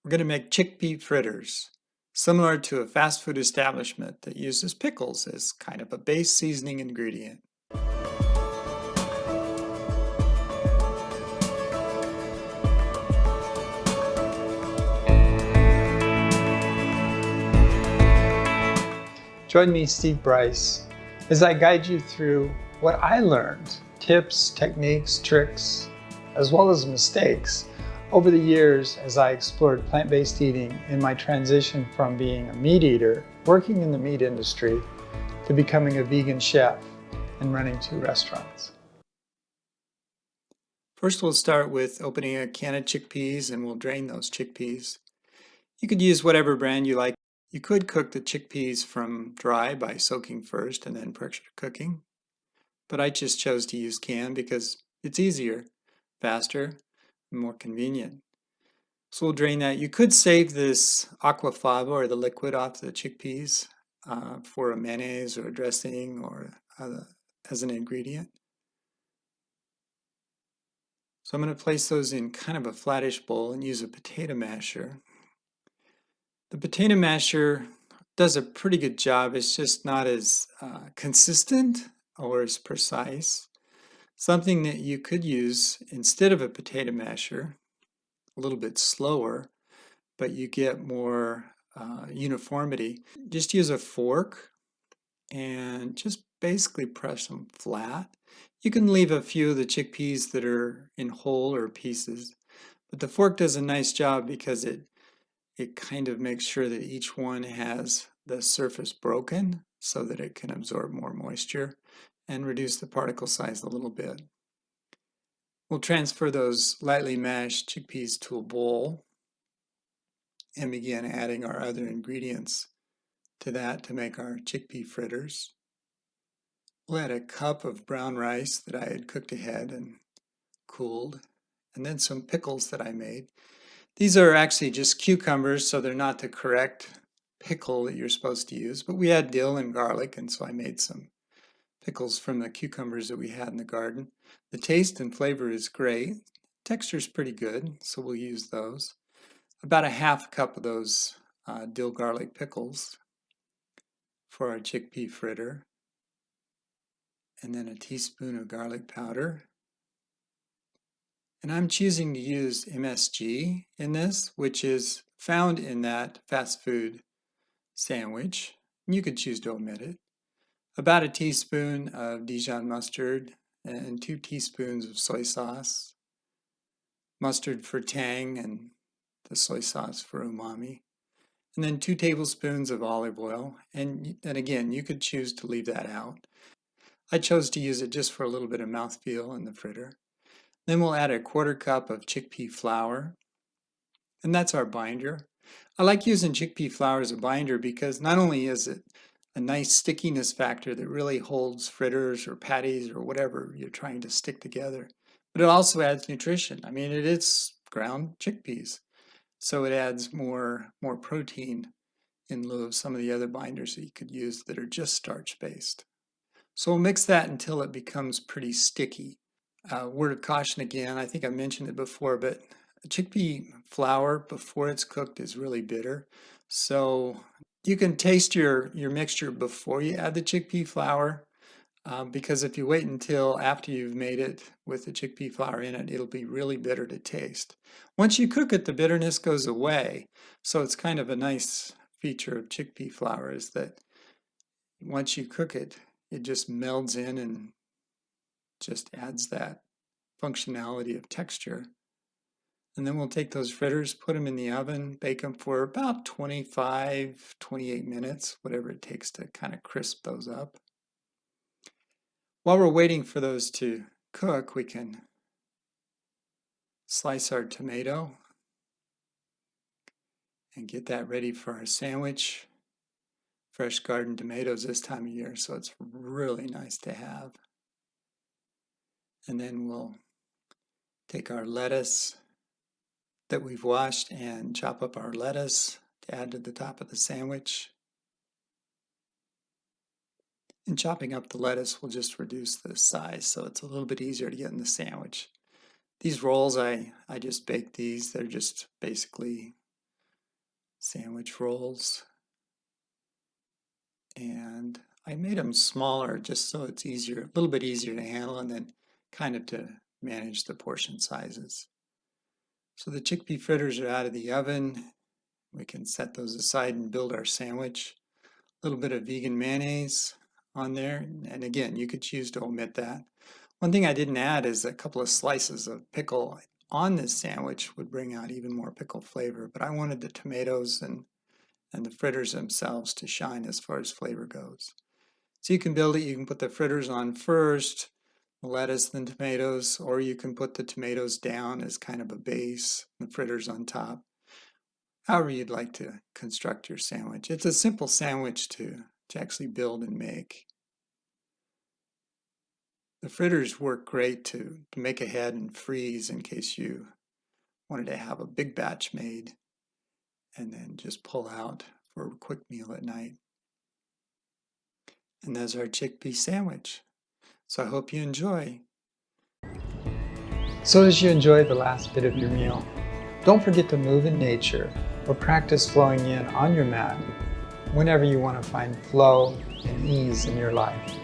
We're going to make chickpea fritters, similar to a fast food establishment that uses pickles as kind of a base seasoning ingredient. Join me, Steve Bryce, as I guide you through what I learned, tips, techniques, tricks, as well as mistakes over the years as I explored plant-based eating in my transition from being a meat eater, working in the meat industry, to becoming a vegan chef and running 2 restaurants. First, we'll start with opening a can of chickpeas and we'll drain those chickpeas. You could use whatever brand you like. You could cook the chickpeas from dry by soaking first and then pressure cooking, but I just chose to use canned because it's easier, faster, and more convenient. So we'll drain that. You could save this aquafaba or the liquid off the chickpeas for a mayonnaise or a dressing or as an ingredient. So I'm going to place those in kind of a flattish bowl and use a potato masher. The potato masher does a pretty good job. It's just not as consistent or as precise. Something that you could use instead of a potato masher, a little bit slower, but you get more uniformity. Just use a fork and just basically press them flat. You can leave a few of the chickpeas that are in whole or pieces, but the fork does a nice job because it kind of makes sure that each one has the surface broken so that it can absorb more moisture and reduce the particle size a little bit. We'll transfer those lightly mashed chickpeas to a bowl and begin adding our other ingredients to that to make our chickpea fritters. We'll add a cup of brown rice that I had cooked ahead and cooled, and then some pickles that I made. These are actually just cucumbers, so they're not the correct pickle that you're supposed to use, but we had dill and garlic, and so I made some pickles from the cucumbers that we had in the garden. The taste and flavor is great. Texture is pretty good, so we'll use those. About a half cup of those dill garlic pickles for our chickpea fritter, and then a teaspoon of garlic powder. And I'm choosing to use MSG in this, which is found in that fast food sandwich. You could choose to omit it. About a teaspoon of Dijon mustard and 2 teaspoons of soy sauce. Mustard for tang and the soy sauce for umami. And then 2 tablespoons of olive oil. And again, you could choose to leave that out. I chose to use it just for a little bit of mouthfeel in the fritter. Then we'll add a 1/4 cup of chickpea flour, and that's our binder. I like using chickpea flour as a binder because not only is it a nice stickiness factor that really holds fritters or patties or whatever you're trying to stick together, but it also adds nutrition. I mean, it is ground chickpeas, so it adds more protein in lieu of some of the other binders that you could use that are just starch-based. So we'll mix that until it becomes pretty sticky. Word of caution again, I think I mentioned it before, but chickpea flour before it's cooked is really bitter. So you can taste your mixture before you add the chickpea flour, because if you wait until after you've made it with the chickpea flour in it, it'll be really bitter to taste. Once you cook it, the bitterness goes away. So it's kind of a nice feature of chickpea flour is that once you cook it, it just melds in and just adds that functionality of texture. And then we'll take those fritters, put them in the oven, bake them for about 25, 28 minutes, whatever it takes to kind of crisp those up. While we're waiting for those to cook, we can slice our tomato and get that ready for our sandwich. Fresh garden tomatoes this time of year, so it's really nice to have. And then we'll take our lettuce that we've washed and chop up our lettuce to add to the top of the sandwich. And chopping up the lettuce will just reduce the size, so it's a little bit easier to get in the sandwich. These rolls, I just baked these. They're just basically sandwich rolls. And I made them smaller just so it's easier, a little bit easier to handle, and then kind of to manage the portion sizes. So the chickpea fritters are out of the oven. We can set those aside and build our sandwich. A little bit of vegan mayonnaise on there. And again, you could choose to omit that. One thing I didn't add is a couple of slices of pickle on this sandwich would bring out even more pickle flavor, but I wanted the tomatoes and the fritters themselves to shine as far as flavor goes. So you can build it, you can put the fritters on first, the lettuce, then tomatoes, or you can put the tomatoes down as kind of a base, the fritters on top. However you'd like to construct your sandwich. It's a simple sandwich to actually build and make. The fritters work great to make ahead and freeze in case you wanted to have a big batch made and then just pull out for a quick meal at night. And there's our chickpea sandwich. So I hope you enjoy. So as you enjoy the last bit of your meal, don't forget to move in nature or practice flowing in on your mat whenever you want to find flow and ease in your life.